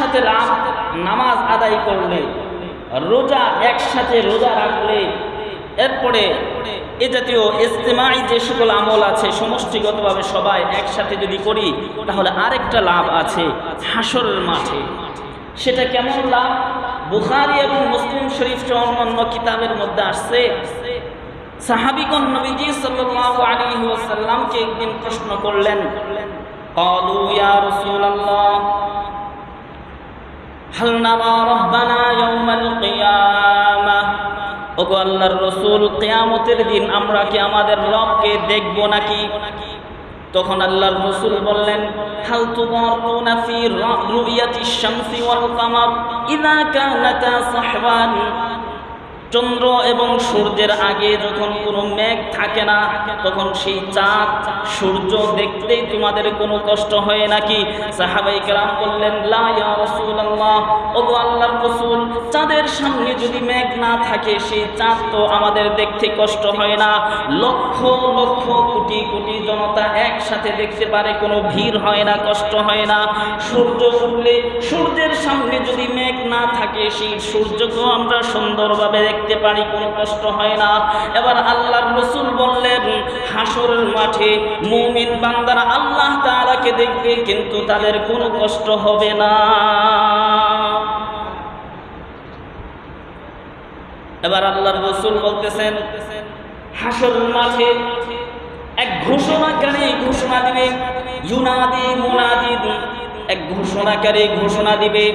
একসাথে নামাজ আদায় করলে, রোজা একসাথে রোজা রাখলে, এরপরে এ জাতীয় ইজতিমাই যে সকল আমল আছে সমষ্টিগতভাবে সবাই একসাথে যদি করি, তাহলে আরেকটা লাভ আছে হাসরের মাঠে। সেটা কেমন লাভ? বুখারী এবং মুসলিম শরীফ সহ অন্যান্য কিতাবের মধ্যে আসছে, সাহাবীগণ নবীজি সাল্লাল্লাহু আলাইহি ওয়াসাল্লামকে একদিন প্রশ্ন করলেন, ক্বালু ইয়া রাসূলুল্লাহ হাল নারা রাব্বানা ইয়াউমাল কিয়ামাহ, ওগো আল্লাহর রাসূল, কিয়ামতের দিন আমরা কি আমাদের রবকে দেখব নাকি? তখন আল্লাহর রাসূল বললেন, হাল তুদারুনা ফি রুয়াতিশ শামসি ওয়াল কামার ইযা কানাতা সাহবান, চন্দ্র এবং সূর্যের আগে যখন কোনো মেঘ থাকে না, তখন সেই চাঁদ সূর্য দেখতেই তোমাদের কোনো কষ্ট হয় নাকি? সাহাবায়ে কেরাম বললেন, লা ইয়া রাসূলুল্লাহ, ওগো আল্লাহর রাসূল, চাঁদের সামনে যদি মেঘ না থাকে সেই চাঁদ তো আমাদের দেখতে কষ্ট হয় না। লক্ষ লক্ষ কোটি কোটি জনতা একসাথে দেখতে পারে, কোনো ভিড় হয় না, কষ্ট হয় না। সূর্য উঠলে সূর্যের সামনে যদি মেঘ না থাকে সেই সূর্যকেও আমরা সুন্দরভাবে দেখতে পারি, কোনো কষ্ট হয় না। এবার আল্লাহর রাসূল বললেন, হাসরের মাঠে মুমিন বান্দারা আল্লাহ তাআলাকে দেখবে, কিন্তু তাদের কোনো কষ্ট হবে না। এবার আল্লাহর রাসূল বলতেছেন, হাসরের মাঠে এক ঘোষণাকারী ঘোষণা দিবে, ইউনাদি মুনাদিন, এক ঘোষণাকারী ঘোষণা দিবে,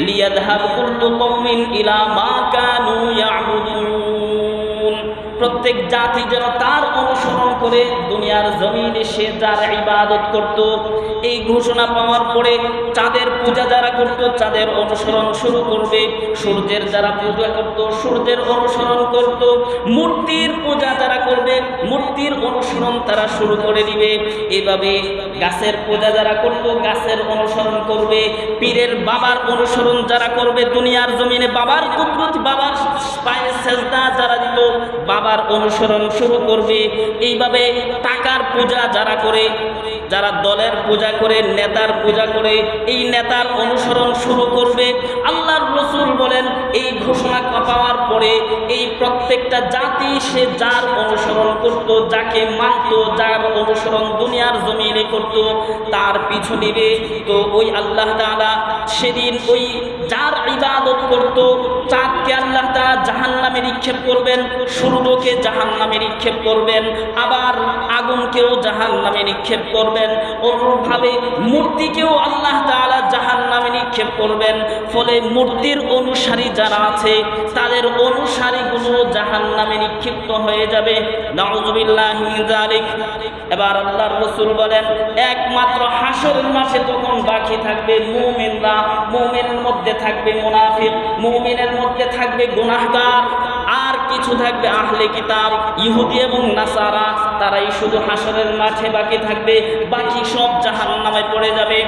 লিয়াযহাব কুল্লু কওমিন ইলা মা কানু ইয়াবুদুন, প্রত্যেক জাতি যেন তার অনুসরণ করে দুনিয়ার জমিনে সে যার ইবাদত করত। এই ঘোষণা পাওয়ার পরে চাঁদের পূজা যারা করত চাঁদের অনুসরণ শুরু করবে, সূর্যের যারা পূজা করত সূর্যের অনুসরণ করত, মূর্তির পূজা যারা করবে মূর্তির অনুসরণ তারা শুরু করে দিবে। এভাবে গাছের পূজা যারা করত গাছের অনুসরণ করবে, পীরের বাবার অনুসরণ যারা করবে, দুনিয়ার জমিনে বাবার কুদরত বাবার পায়ে সেজদা যারা দিত বাবার অনুসরণ শুরু করবে। এইভাবে টাকার পূজা যারা করে, যারা দলের পূজা করে, নেতার পূজা করে, এই নেতার অনুসরণ শুরু করবে। আল্লাহর রাসূল বলেন, এই ঘোষণা পাওয়ার পরে এই প্রত্যেকটা জাতি সে যার অনুসরণ করত, যাকে মানত, যার অনুসরণ দুনিয়ার জমিনে করত, তার পিছু নিবে। তো ওই আল্লাহ তাআলা সেদিন ওই যার ইবাদত করত চাঁদকে আল্লাহ তাআলা জাহান্নামে নিক্ষেপ করবেন, সূর্যকে জাহান্নামে নিক্ষেপ করবেন, আবার আগুনকেও জাহান্নামে নিক্ষেপ করবেন, অনুরূপভাবে মূর্তিকেও আল্লাহ তাআলা জাহান্নামে নিক্ষেপ করবেন। ফলে মূর্তির অনুসারী যারা আছে তাদের অনুসারীগুলো জাহান্নামে নিক্ষিপ্ত হয়ে যাবে। নাউযুবিল্লাহি মিন যালিক। এবার আল্লাহর রাসূল বলেন, একমাত্র হাসরের মাঠে তখন বাকি থাকবে মুমিনরা, মুমিনের মধ্যে থাকবে মুনাফিক, মুমিনের মধ্যে থাকবে গুনাহগার, আর কিছু থাকবে আহলে কিতাব ইহুদি এবং নাসারা, তারাই শুধু হাসরের মাঠে বাকি থাকবে, বাকি সব জাহান্নামে পড়ে যাবে।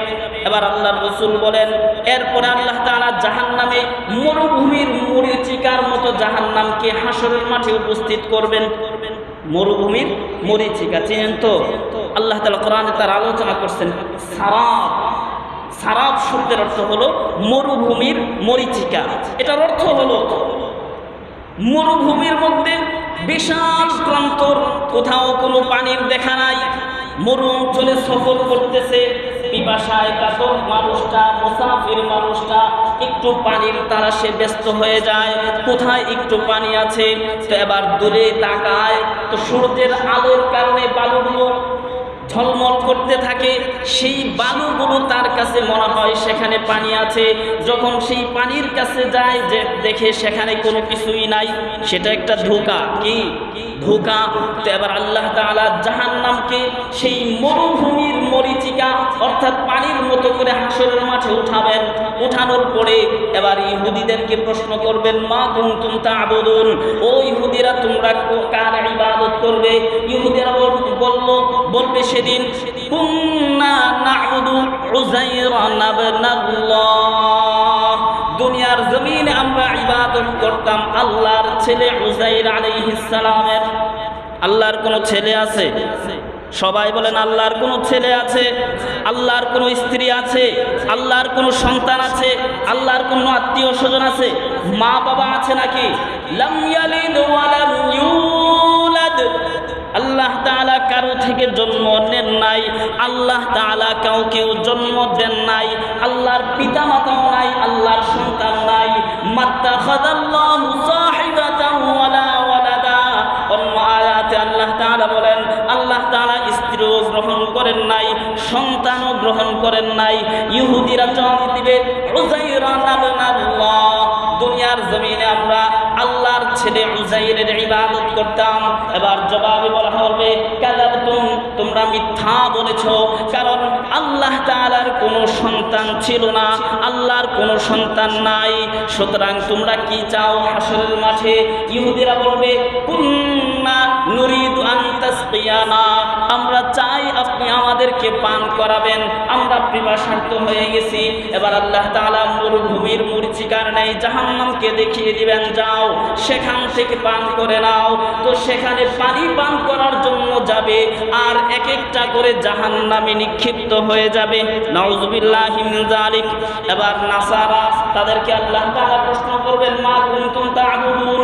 এবার আল্লাহর রাসূল বলেন, এরপরে আল্লাহ তাআলা জাহান্নামে মরুভূমির মরীচিকার মতো জাহান্নামকে হাসরের মাঠে উপস্থিত করবেন। মরুভূমির মরীচিকা চেনেন তো? আল্লাহ তাআলা কোরআনে তার আলোচনা করছেন। সারাব, সারাব শব্দের অর্থ হলো মরুভূমির মরীচিকা। এটার অর্থ হলো মরুভূমির মধ্যে বিশাল প্রান্তর, কোথাও কোনো পানির দেখা নাই, মরু অঞ্চলে সফর করতেছে, পিপাসায় কাতর মানুষটা, মুসাফির মানুষটা একটু পানির তালাশে ব্যস্ত হয়ে যায়, কোথায় একটু পানি আছে। তো এবার দূরে তাকায়, তো সূর্যের আলোর কারণে বালুগুলো ঝলমল করতে থাকে, সেই বালুগুলো তার কাছে মনে হয় সেখানে পানি আছে। যখন সেই পানির কাছে যায় যে দেখে সেখানে কোনো কিছুই নাই, সেটা একটা ধোঁকা। কি ধোঁকা? তো এবার আল্লাহ তাআলা জাহান্নামকে সেই মরুভূমির মরীচিকা অর্থাৎ পানির মতো করে হাসরের মাঠে উঠাবেন। উঠানোর পরে এবার ইহুদিদেরকে প্রশ্ন করবেন, মা কুনতুম তা'বুদুন, ও ইহুদিরা তোমরা কার ইবাদত করবে? ইহুদিরা বলবে সেদিন, কুন্না না'বুদু উযাইরা ইবনাল্লাহ, দুনিয়ার জমিনে আমরা ইবাদত করতাম আল্লাহর ছেলে উযাইর আলাইহিস সালামের। আল্লাহর কোন ছেলে আছে? সবাই বলেন আল্লাহর কোনো ছেলে আছে, আল্লাহর কোনো স্ত্রী আছে, আল্লাহর কোনো সন্তান আছে, আল্লাহর কোনো আত্মীয় স্বজন আছে, মা বাবা আছে নাকি? লাম ইয়ালিদ ওয়া লাম ইউলাদ। আল্লাহ তাআলা কারো থেকে জন্ম নেন নাই, আল্লাহ তাআলা কাউকেও জন্ম দেন নাই, আল্লাহর পিতা মাতাও নাই, আল্লাহর সন্তান নাই। মাত্তাখাযাল্লাহু সাহিবাতান ওয়ালা ওয়ালাদা। অন্য আয়াতে আল্লাহ তাআলা বলেন আল্লাহ তাআলা স্ত্রীও গ্রহণ করেন নাই, সন্তানও গ্রহণ করেন নাই। ইহুদিরা জবাব দিবে উযাইর ইবনুল্লাহ। দুনিয়ার জমিনে আমরা আল্লাহর ছেলে উযাইরের ইবাদত করতাম। এবার জবাবে বলা হবে কাযাবতুম, তোমরা মিথ্যা বলেছো, কারণ আল্লাহ তাআলার কোনো সন্তান ছিল না, আল্লাহর কোনো সন্তান নাই। সুতরাং তোমরা কি চাও হাসরের মাঠে? ইহুদিরা বলবে কুন্না নুরিদু আন তাসকিয়ানা, আমরা চাই আপনি আমাদেরকে পান করাবেন, আমরা পিপাসার্ত হয়ে গেছি। এবার আল্লাহ তাআলা মরুভূমির মরীচিকার নেই জাহান্নামকে দেখিয়ে দিবেন, যাও সেখান থেকে পান করে নাও। তো সেখানে পানি পান করার জন্য যাবে, আর এক একটা করে জাহান্নামে নিক্ষিপ্ত হয়ে যাবে। নাউযুবিল্লাহি মিন যালিক। এবার নাসারা তাদেরকে আল্লাহ তাআলা প্রশ্ন করবেন মা কুনতুম তা'বুদুন,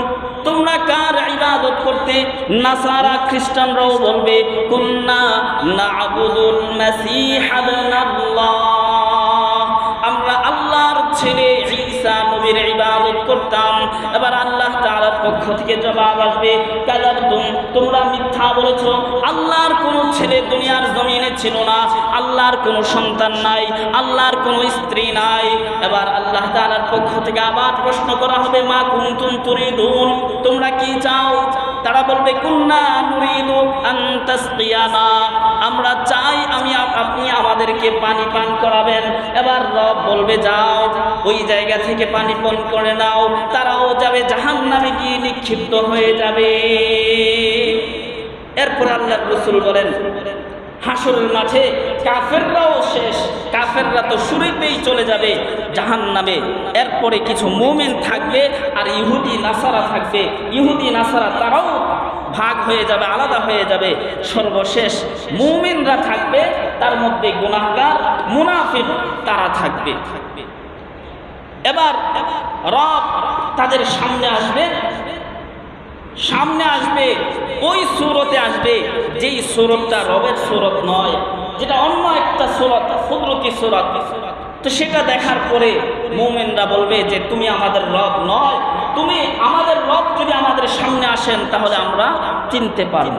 তোমরা কার ইবাদত করতে? নাসারা খ্রিস্টানরাও বলবে কুন্না না'বুদুল মাসীহ ইবনুল্লাহ, আমরা আল্লাহর ছেলে ঈসা নবীর ইবাদত করতাম। এবার আল্লাহ তাআলার পক্ষ থেকে জবাব আসবে কাযাবতুম, তোমরা মিথ্যা বলেছো, আল্লাহর কোনো ছেলে দুনিয়ার জমিনে ছিল না, আল্লাহর কোনো সন্তান নাই, আল্লাহর কোনো স্ত্রী নাই। এবার আল্লাহ তাআলার পক্ষ থেকে আবার প্রশ্ন করা হবে মা কুনতুম তুরিদুন, তোমরা কি চাও? তারা বলবে কুন্না নুরিদু আন তাসকিয়ানা, আমরা চাই আপনি আমাদেরকে পানি পান করাবেন। এবার রব বলবে যাও ওই জায়গা থেকে পানি পান করে নাও, তারাও যাবে জাহান্নামে গিয়ে নিক্ষিপ্ত হয়ে যাবে। এরপর আল্লাহর রাসূল বলেন হাসরের মাঠে কাফেররাও শেষ, কাফেররা তো শুরুতেই চলে যাবে জাহান্নামে। এরপরে কিছু মুমিন থাকবে আর ইহুদি নাসারা থাকবে। ইহুদি নাসারা তারাও ভাগ হয়ে যাবে, আলাদা হয়ে যাবে। সর্বশেষ মুমিনরা থাকবে, তার মধ্যে গুনাহগার মুনাফিক তারা থাকবে। এবার রব তাদের সামনে আসবে, ওই সূরতে আসবে যেই সূরতটা রবের সূরত নয়, যেটা অন্য একটা সূরত, কুদরতি সূরত। তো সেটা দেখার পরে মুমিনরা বলবে যে তুমি আমাদের রব নয়, তুমি আমাদের রব যদি আমাদের সামনে আসেন তাহলে আমরা চিনতে পারব।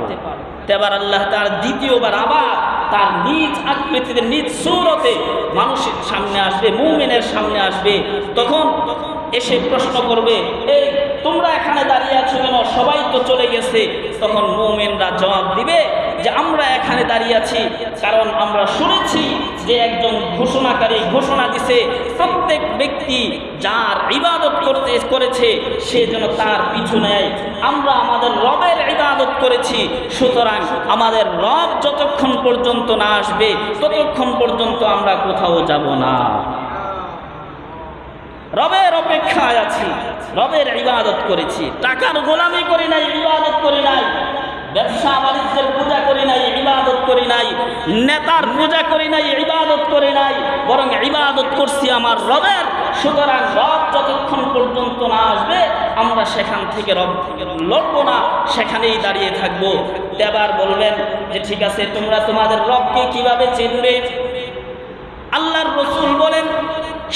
এবার আল্লাহ তার দ্বিতীয়বার আবার তার নিজ আকৃতিতে নিজ সূরতে মানুষের সামনে আসবে, মুমিনের সামনে আসবে। তখন এসে প্রশ্ন করবে এই তোমরা এখানে দাঁড়িয়ে আছো কেন? সবাই তো চলে গেছে। তখন মুমিনরা জবাব দিবে যে আমরা এখানে দাঁড়িয়ে আছি কারণ আমরা শুনেছি যে একজন ঘোষণাকারী ঘোষণা দিছে প্রত্যেক ব্যক্তি যার ইবাদত করেছে সে যেন তার পিছু নেয়। আমরা আমাদের রবের ইবাদত করেছি, সুতরাং আমাদের রব যতক্ষণ পর্যন্ত না আসবে ততক্ষণ পর্যন্ত আমরা কোথাও যাব না। রবের অপেক্ষায় আছি, রবের ইবাদত করেছি, টাকার গোলামি করি নাই, ইবাদত করি নাই, ব্যবসা বাণিজ্যের পূজা করি নাই, ইবাদত করি নাই, নেতার পূজা করি নাই, ইবাদত করি নাই, বরং ইবাদত করছি আমার রবের। সুতরাং রব যতক্ষণ পর্যন্ত না আসবে আমরা সেখান থেকে রব লড়বো না, সেখানেই দাঁড়িয়ে থাকবো। এবার বলবেন যে ঠিক আছে তোমরা তোমাদের রবকে কিভাবে চিনবে? আল্লাহর রাসূল বলেন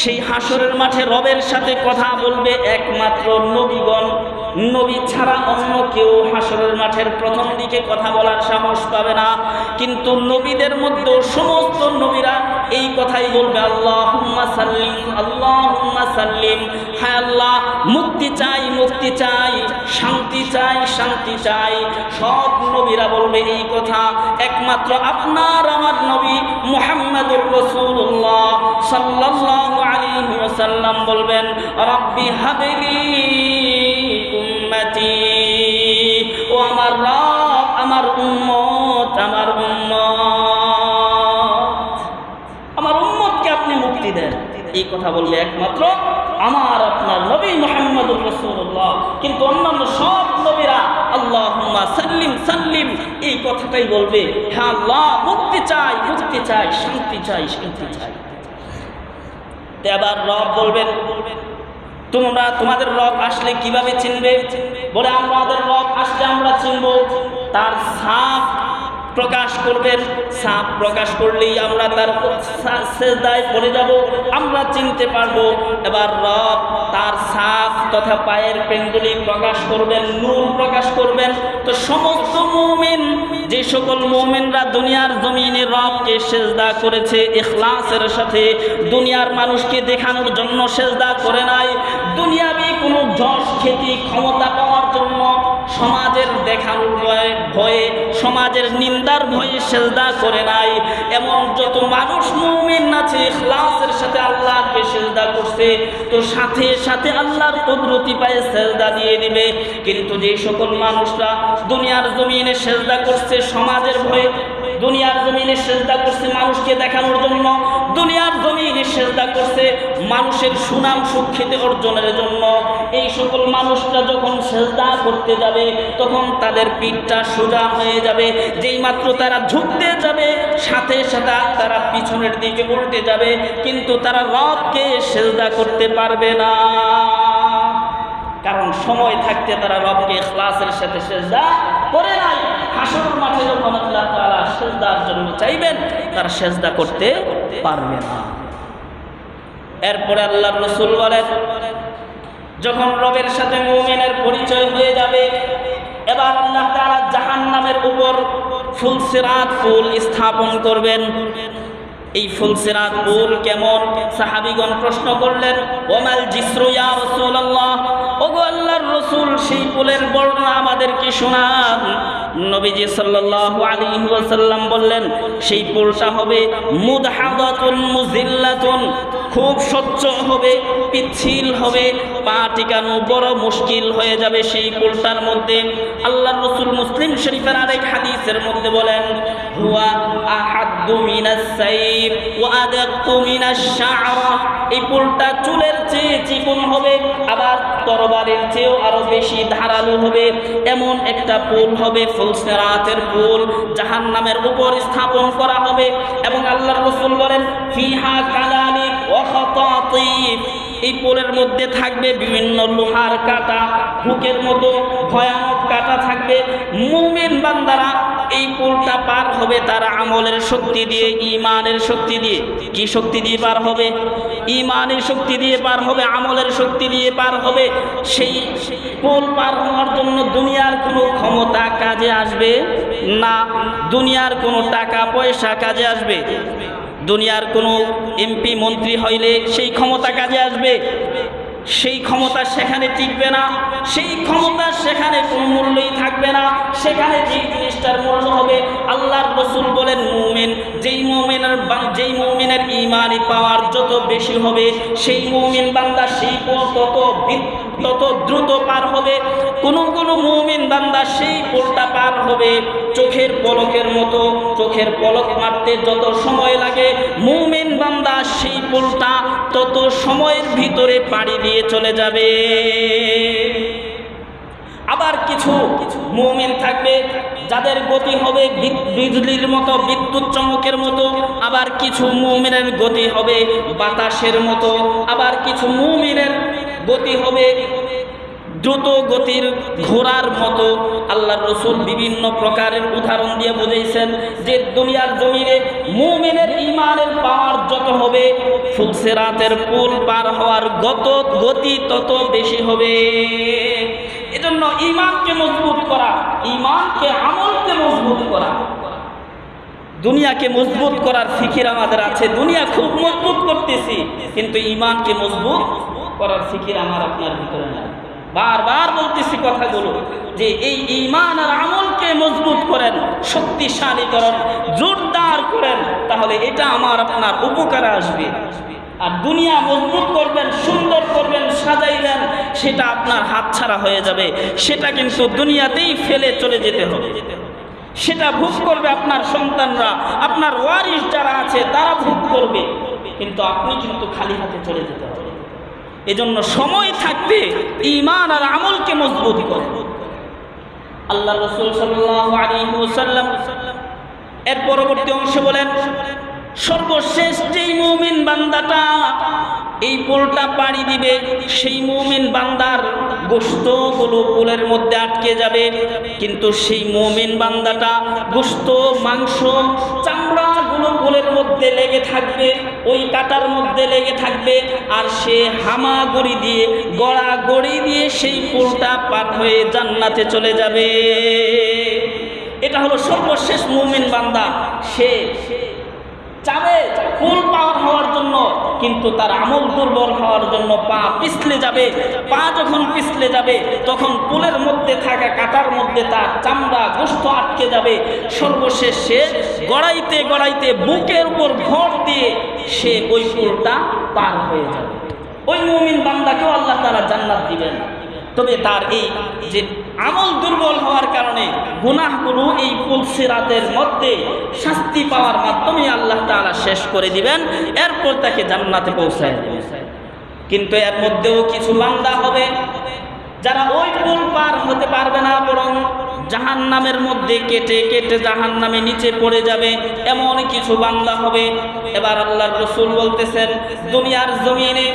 সেই হাসরের মাঠে রবের সাথে কথা বলবে একমাত্র নবীগণ। নবী ছাড়া অন্য কেউ হাসরের মাঠের প্রথম দিকে কথা বলার সাহস পাবে না। কিন্তু নবীদের মধ্যে সমস্ত নবীরা এই কথাই বলবে আল্লাহুম্মা সাল্লিম, আল্লাহুম্মা সাল্লিম। হায় আল্লাহ, মুক্তি চাই, মুক্তি চাই, শান্তি চাই, শান্তি চাই। সব নবীরা বলবে এই কথা। একমাত্র আপনার আমার নবী মুহাম্মদুর রাসূলুল্লাহ সাল্লাল্লাহু আলাইহি ওয়াসাল্লাম বলবেন রাব্বি হাবলি উম্মতি, ও আমার রব আমার উম্মত, আমার উম্মতকে আপনি মুক্তি দেন। এই কথা বললে একমাত্র আমার আপনার নবী মুহাম্মদুর রাসূলুল্লাহ। কিন্তু অন্যান্য সব নবীরা আল্লাহুম্মা সাল্লিম সাল্লিম, এই কথাটাই বলবে। হ্যাঁ আল্লাহ, মুক্তি চাই, মুক্তি চাই, শান্তি চাই, শান্তি চাই। এবার রব বলবেন, তোমরা তোমাদের রব আসলে কিভাবে চিনবে? বলে আমাদের রব আসলে আমরা চিনব, তার ছাপ প্রকাশ করবেন, ছাপ প্রকাশ করলেই আমরা তার সেজদায় পড়ে যাব, আমরা চিনতে পারবো। এবার রব তার ছাপ তথা পায়ের পেন্ডুলি প্রকাশ করবেন, নূর প্রকাশ করবেন। তো সমস্ত মুমিন, যে সকল মুমিনরা দুনিয়ার জমিনে রবকে সেজদা করেছে ইখলাসের সাথে, দুনিয়ার মানুষকে দেখানোর জন্য সেজদা করে নাই, দুনিয়াবি কোনো যশ খ্যাতি ক্ষমতা পাওয়ার জন্য, সমাজের দেখানোর ভয়ে, সমাজের নিন্দার ভয়ে সেজদা করে নাই, এমন যত মানুষ মুমিন আছে ইখলাসের সাথে আল্লাহকে সেজদা করছে, তো সাথে সাথে আল্লাহর কুদরতি পায়ে সেজদা দিয়ে দিবে। কিন্তু যে সকল মানুষরা দুনিয়ার জমিনে সেজদা করছে সমাজের ভয়ে, দুনিয়ার জমিনে সেজদা করছে মানুষকে দেখানোর জন্য, দুনিয়ার জমিনে সেজদা করছে মানুষের সুনাম সুখ্যাতি অর্জনের জন্য, এই সকল মানুষরা যখন সেজদা করতে যাবে তখন তাদের পিঠটা সোজা হয়ে যাবে। যেই মাত্র তারা ঝুঁকতে যাবে সাথে সাথে তারা পিছনের দিকে উল্টে যাবে, কিন্তু তারা রবকে সেজদা করতে পারবে না। কারণ সময় থাকতে তারা রবকে ইখলাসের সাথে সেজদা করে নাই। হাসরের মাঠে যখন আল্লাহ তাআলা সেজদার জন্য চাইবেন, তারা সেজদা করতে পারবে না। এরপরে আল্লাহর রাসূল বলেন, যখন রবের সাথে মুমিনের পরিচয় হয়ে যাবে, এবার আল্লাহ তাআলা জাহান্নামের উপর ফুলসিরাত পুল স্থাপন করবেন। এই ফুলসিরাত পুল কেমন? সাহাবীগণ প্রশ্ন করলেন, ওমাল জিসরু ইয়া রাসূলুল্লাহ, ওগো আল্লাহর রাসূল, সেই পুলের বর্ণনা আমাদেরকে শোনান। নবীজি সাল্লাল্লাহু আলাইহি ওয়াসাল্লাম বললেন, সেই পুলটা হবে মুদহাদাতুন মুজিল্লাতুন, খুব স্বচ্ছ হবে, পিচ্ছিল হবে, পা টিকানো বড় মুশকিল হয়ে যাবে সেই পুলটার মধ্যে। আল্লাহর রাসূল মুসলিম শরীফের আরেক হাদিসের মধ্যে বলেন, হুয়া আহাদ্দু মিনাস সাইফ ওয়া আদাক্কু মিনাশ শা'রা, এই পুলটা চুলের চেয়ে চিকন হবে, আবার তরবারির চেয়েও আরো বেশি ধারালো হবে, এমন একটা পুল হবে ফুলসিরাতের পুল, জাহান্নামের উপর স্থাপন করা হবে। এবং আল্লাহর রাসূল বলেন, ফিহা কালালিক ওয়া খাতাতিফ, এই পুলের মধ্যে থাকবে বিভিন্ন লোহার কাঁটা, হুকের মতো ভয়ানক কাঁটা থাকবে। মুমিন বান্দারা এই পুলটা পার হবে তারা আমলের শক্তি দিয়ে, ঈমানের শক্তি দিয়ে। কি শক্তি দিয়ে পার হবে? ঈমানের শক্তি দিয়ে পার হবে, আমলের শক্তি দিয়ে পার হবে। সেই পুল পার হওয়ার জন্য দুনিয়ার কোনো ক্ষমতা কাজে আসবে না, দুনিয়ার কোনো টাকা পয়সা কাজে আসবে, দুনিয়ার কোনো এমপি মন্ত্রী হইলে সেই ক্ষমতা কাজে আসবে, সেই ক্ষমতা সেখানে টিকবে না, সেই ক্ষমতা সেখানে কোনো মূল্যই থাকবে না, সেখানে যে জিনিসটার মূল্য হবে। আল্লাহর রাসূল বলেন, মুমিন যেই মুমিনের ঈমানি পাওয়ার যত বেশি হবে, সেই মুমিন বান্দা সেই পথ তত দ্রুত পার হবে। কোনো মুমিন বান্দা সেই পথটা পার হবে চোখের পলকের মতো, চোখের পলক মারতে যত সময় লাগে, মুমিন বান্দা সেই পথটা তত সময়ের ভিতরে পাড়ি দিয়ে চলে যাবে। আবার কিছু মুমিন থাকবে যাদের গতি হবে বিজলির মতো, বিদ্যুৎ চমকের মতো, আবার কিছু মুমিনের গতি হবে বাতাসের মতো, আবার কিছু মুমিনের গতি হবে দ্রুত গতির ঘোড়ার মতো। আল্লাহর রাসূল বিভিন্ন প্রকারের উদাহরণ দিয়ে বুঝাইছেন যে দুনিয়ার জমিনে মুমিনের ঈমানের পাওয়ার যত হবে, ফুলসিরাতের পুল পার হওয়ার গতি তত বেশি হবে। এজন্য ঈমানকে মজবুত করা, ঈমানকে আমলকে মজবুত করা, দুনিয়াকে মজবুত করার ফিকির আমাদের আছে, দুনিয়া খুব মজবুত করতেছি, কিন্তু ঈমানকে মজবুত করার ফিকির আমার আপনার ভিতরে নাই। বারবার বলতেছি কথাগুলো যে এই ঈমান আর আমলকে মজবুত করেন, শক্তিশালী করেন, জোরদার করেন, তাহলে এটা আমার আপনার উপকারে আসবে। আর দুনিয়া মজবুত করবেন, সুন্দর করবেন, সাজাইলেন, সেটা আপনার হাতছাড়া হয়ে যাবে, সেটা কিন্তু দুনিয়াতেই ফেলে চলে যেতে হবে, সেটা ভোগ করবে আপনার সন্তানরা, আপনার ওয়ারিস যারা আছে তারা ভোগ করবে, কিন্তু আপনি কিন্তু খালি হাতে চলে যেতে হবে। এজন্য সময় থাকতে ঈমান আর আমলকে মজবুত করেন। আল্লাহ রাসূল সাল্লাল্লাহু আলাইহি ওয়াসাল্লাম এর পরবর্তী অংশে বলেন, সর্বশেষ যেই মুমিন বান্দাটা এই পুলটা পাড়ি দিবে সেই মুমিন বান্দার গোশতগুলো পুলের মধ্যে আটকে যাবে, কিন্তু সেই মুমিন বান্দাটা গোশত, মাংস, চামড়াগুলো পুলের মধ্যে লেগে থাকবে, ওই কাটার মধ্যে লেগে থাকবে, আর সে হামাগুড়ি দিয়ে, গড়াগড়ি দিয়ে সেই পুলটা পার হয়ে জান্নাতে চলে যাবে। এটা হলো সর্বশেষ মুমিন বান্দা। সে চাবে ফুল পাওয়ার হওয়ার জন্য, কিন্তু তার আমল দুর্বল হওয়ার জন্য পা পিছলে যাবে। পা যখন পিছলে যাবে তখন পুলের মধ্যে থাকা কাটার মধ্যে তার চামড়া, গোশত আটকে যাবে। সর্বশেষ সে গড়াইতে গড়াইতে বুকের উপর ভর দিয়ে সে ওই পুলটা পার হয়ে যাবে। ওই মুমিন বান্দাকেও আল্লাহ তাআলা জান্নাত দিবেন। তবে তার এই যে আমল দুর্বল হওয়ার কারণে গুনাহগুলো এই পুল সিরাতের মধ্যে শাস্তি পাওয়ার মাধ্যমে আল্লাহ তাআলা শেষ করে দিবেন, এরপর তাকে জান্নাতে পৌঁছায় দিবেন। কিন্তু এর মধ্যেও কিছু বান্দা হবে যারা ওই পুল পার হতে পারবে না, বরং জাহান্নামের মধ্যে কেটে কেটে জাহান্নামে নিচে পড়ে যাবে, এমন কিছু বান্দা হবে। এবার আল্লাহর রাসূল বলতেছেন, দুনিয়ার জমিনে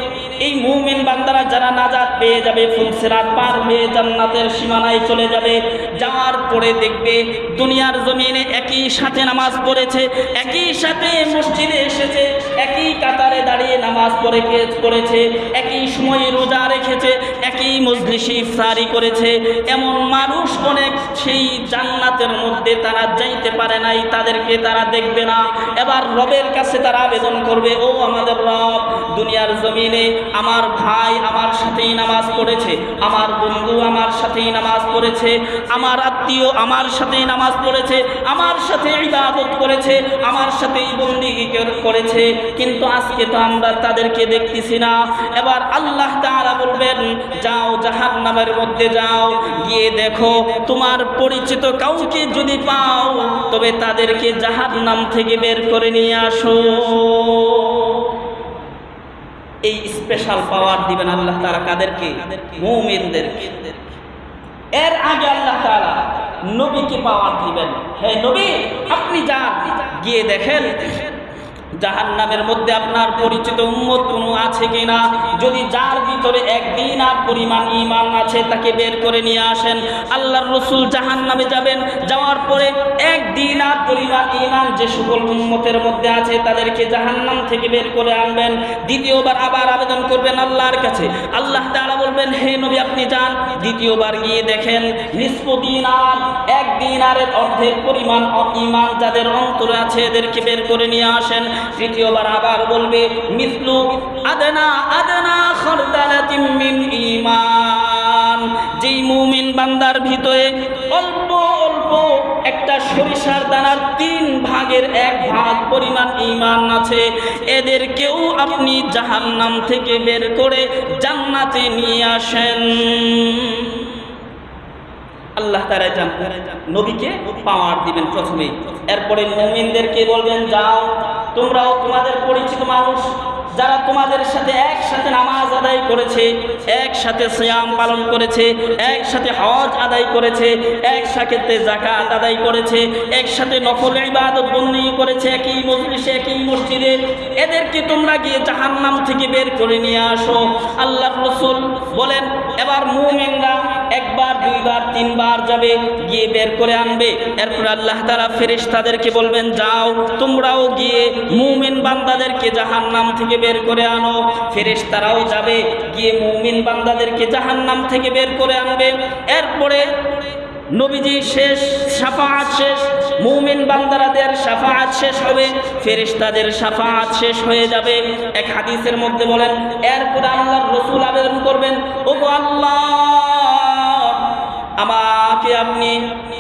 এই মুমিন বান্দারা যারা নাজাত পেয়ে যাবে, ফুল সিরাত পার হয়ে জান্নাতের সীমানায় চলে যাবে, যাওয়ার পরে দেখবে দুনিয়ার জমিনে একই সাথে নামাজ পড়েছে, একই সাথে মসজিদে এসেছে, একই কাতারে দাঁড়িয়ে নামাজ পড়েছে, একই সময়ে রোজা রেখেছে, একই মজলিসে ইফতারি করেছে, এমন মানুষ অনেক সেই জান্নাতের মধ্যে তারা যাইতে পারে নাই, তাদেরকে তারা দেখবে না। এবার রবের কাছে তারা আবেদন করবে, ও আমাদের রব, দুনিয়ার জমিনে আমার ভাই আমার সাথেই নামাজ পড়েছে, আমার বন্ধু আমার সাথেই নামাজ পড়েছে, আমার আত্মীয় আমার সাথেই নামাজ পড়েছে, আমার সাথে ইবাদত করেছে, আমার সাথেই বন্দেগী করেছে, কিন্তু আজকে তো আমরা তাদেরকে দেখতেছি না। এবার আল্লাহ তাআলা বলবেন, যাও জাহান্নামের মধ্যে যাও, গিয়ে দেখো তোমার পরিচিত কাউকে যদি পাও তবে তাদেরকে জাহান্নাম থেকে বের করে নিয়ে আসো। এই স্পেশাল পাওয়ার দিবেন আল্লাহ তাআলা কাদেরকে? মুমিনদেরকে। এর আগে আল্লাহ তাআলা নবীকে পাওয়ার দিবেন, হে নবী আপনি যান, গিয়ে দেখেন জাহান্নামের মধ্যে আপনার পরিচিত উম্মত কোনো আছে কিনা, যদি যার ভিতরে একদিন আর পরিমাণ ঈমান আছে তাকে বের করে নিয়ে আসেন। আল্লাহর রাসূল জাহান্নামে যাবেন, যাওয়ার পরে একদিন আর পরিমাণ ঈমান যে সকল উম্মতের মধ্যে আছে তাদেরকে জাহান্নাম থেকে বের করে আনবেন। দ্বিতীয়বার আবার আবেদন করবেন আল্লাহর কাছে, আল্লাহ তাআলা বলবেন, হে নবী আপনি যান, দ্বিতীয়বার গিয়ে দেখেন নিসফ দিনার, এক দিনারের অর্ধেক পরিমাণ ঈমান যাদের অন্তরে আছে এদেরকে বের করে নিয়ে আসেন। তৃতীয়বার আবার বলবে মিসলু আদনা আদনা খারদালাতিন মিন ঈমান, যেই মুমিন বান্দার ভিতরে অল্প অল্প একটা সরিষার দানার 3 ভাগের 1 ভাগ পরিমাণ ঈমান আছে, এদেরকেও আপনি জাহান্নাম থেকে বের করে জান্নাতে নিয়ে আসেন। আল্লাহ তাআলা নবীকে পাওয়ার দিবেন প্রথমে, এরপরে মুমিনদেরকে বলবেন, যাও তোমরাও তোমাদের পরিচিত মানুষ যারা তোমাদের সাথে একসাথে নামাজ আদায় করেছে, একসাথে সিয়াম পালন করেছে, একসাথে হজ আদায় করেছে, একসাথে যাকাত আদায় করেছে, একসাথে নফল ইবাদত বন্দেগী করেছে, একই মজলিসে একই মসজিদে, এদেরকে তোমরা গিয়ে জাহান্নাম থেকে বের করে নিয়ে আসো। আল্লাহর রাসূল বলেন, এবার মুমিনরা একবার, দুইবার, তিনবার যাবে, গিয়ে বের করে আনবে। এরপর আল্লাহ তাআলা ফেরেশতাদেরকে বলবেন, যাও তোমরাও গিয়ে মুমিন বান্দাদেরকে জাহান্নাম থেকে বের করে আনো। ফেরেশতারাও যাবে, গিয়ে মুমিন বান্দাদেরকে জাহান্নাম থেকে বের করে আনবে। এরপরে নবীজি শেষ, শাফাআত শেষ, মুমিন বান্দাদের শাফাআত শেষ হবে, ফেরেশতাদের শাফাআত শেষ হয়ে যাবে। এক হাদিসের মধ্যে বলেন, এরপরে আল্লাহর রাসূল আবেদন করবেন, ওগো আল্লাহ, আমাকে আপনি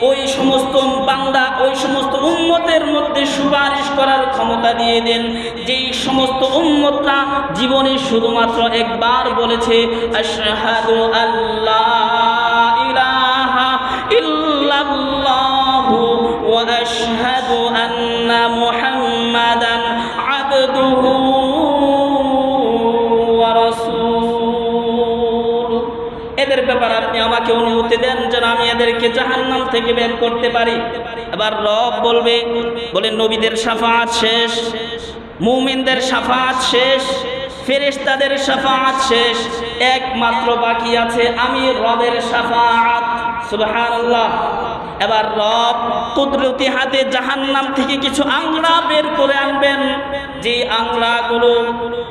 ওই সমস্ত বান্দা, ওই সমস্ত উম্মতের মধ্যে সুপারিশ করার ক্ষমতা দিয়ে দেন যেই সমস্ত উম্মতরা জীবনে শুধুমাত্র একবার বলেছে আশহাদু আল্লা ইলাহা ইল্লাল্লাহু ওয়া আশহাদু আন্না মুহাম্মাদান আবদুহু ওয়া রাসূলুহু। এদের ব্যাপারে আপনি আমাকে অনুমতি দেন যেন আমি এদেরকে জাহান্নাম থেকে বের করতে পারি। এবার রব বলে নবীদের শাফাআত শেষ, মুমিনদের শাফাআত শেষ, ফেরেশতাদের শাফাআত শেষ, একমাত্র বাকি আছে আমি রবের শাফাআত। সুবহানাল্লাহ। এবার রব কুদরতি হাতে জাহান্নাম থেকে কিছু আংড়া বের করে আনবেন, যে আংড়াগুলো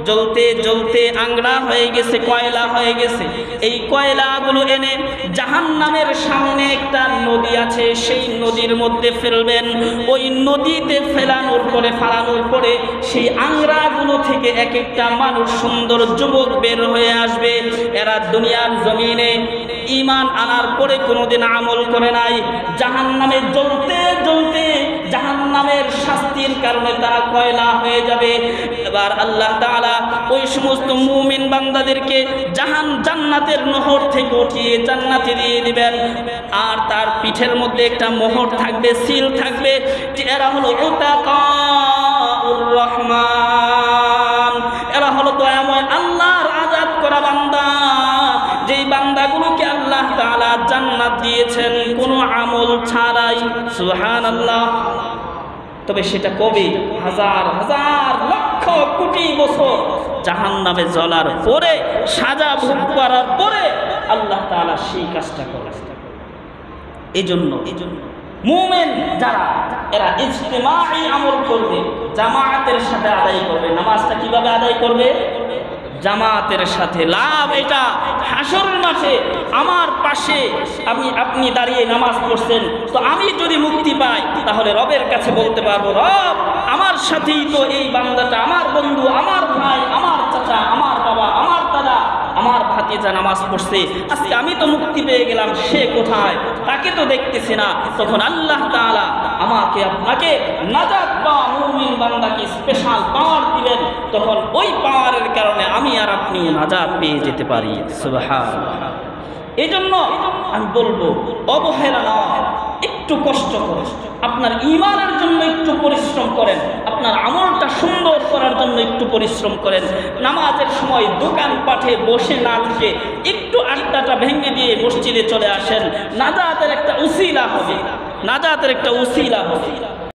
জ্বলতে জ্বলতে আংড়া হয়ে গেছে, কয়লা হয়ে গেছে। এই কয়লাগুলো এনে জাহান্নামের সামনে একটা নদী আছে, সেই নদীর মধ্যে ফেলবেন। ওই নদীতে ফালানোর পরে সেই আংড়াগুলো থেকে এক একটা মানুষ, সুন্দর যুবক বের হয়ে আসবে। এরা দুনিয়ার জমিনে ঈমান আনার পরে কোনোদিন আমল করে নাই, জাহান্নামে জ্বলতে জ্বলতে জাহান্নামের শাস্তির কারণে তারা কয়লা হয়ে যাবে। এবার আল্লাহ তাআলা ওই সমস্ত মুমিন বান্দাদেরকে জান্নাতের নহর থেকে উঠিয়ে জান্নাতে দিয়ে দিবেন। আর তার পিঠের মধ্যে একটা মোহর থাকবে, সিল থাকবে, যে এরা হলো উতাকাউর রহমান, এরা হলো দয়াময় আল্লাহর আযাদ করা বান্দা, যেই বান্দাগুলোকে আল্লাহ তাআলা জান্নাত দিয়েছেন কোনো আমল ছাড়াই। সুবহানাল্লাহ। তবে সেটা কবে? হাজার হাজার লক্ষ কোটি বছর জাহান্নামে জ্বলার পরে, সাজা ভোগ করার পরে আল্লাহ তাআলা সেই কাজটা করেন। এজন্য মুমিন যারা এরা ইজতিমাঈ আমল করবে, জামায়াতের সাথে আদায় করবে। নামাজটা কিভাবে আদায় করবে? জামাতের সাথে। লাভ এটা, হাসর মাঠে আমার পাশে আপনি দাঁড়িয়ে নামাজ পড়ছেন, তো আমি যদি মুক্তি পাই তাহলে রবের কাছে বলতে পারবো, রব আমার সাথেই তো এই বান্দাটা, আমার বন্ধু, আমার ভাই, আমার চাচা, আমার বাবা, আমার দাদা, আমার ভাতিজা নামাজ পড়ছে, আজকে আমি তো মুক্তি পেয়ে গেলাম, সে কোথায়? তাকে তো দেখতেছি না। তখন আল্লাহ তাআলা আমাকে আপনাকে নাজাত বা মুমিন বান্দাকে স্পেশাল পাওয়ার দিবেন, তখন ওই পাওয়ারের কারণে আমি আর আপনি নাজাত পেয়ে যেতে পারি। সুবহানাল্লাহ। এই জন্য আমি বলবো, অবহেলা নয়, একটু কষ্ট করেন, আপনার ঈমানের জন্য একটু পরিশ্রম করেন, আপনার আমলটা সুন্দর করার জন্য একটু পরিশ্রম করেন। নামাজের সময় দোকান পাঠে বসে না থেকে একটু আড্ডাটা ভেঙে দিয়ে মসজিদে চলে আসেন, নাজাতের একটা উসিলা হবে, নাজাতের একটা উসিলা হবে।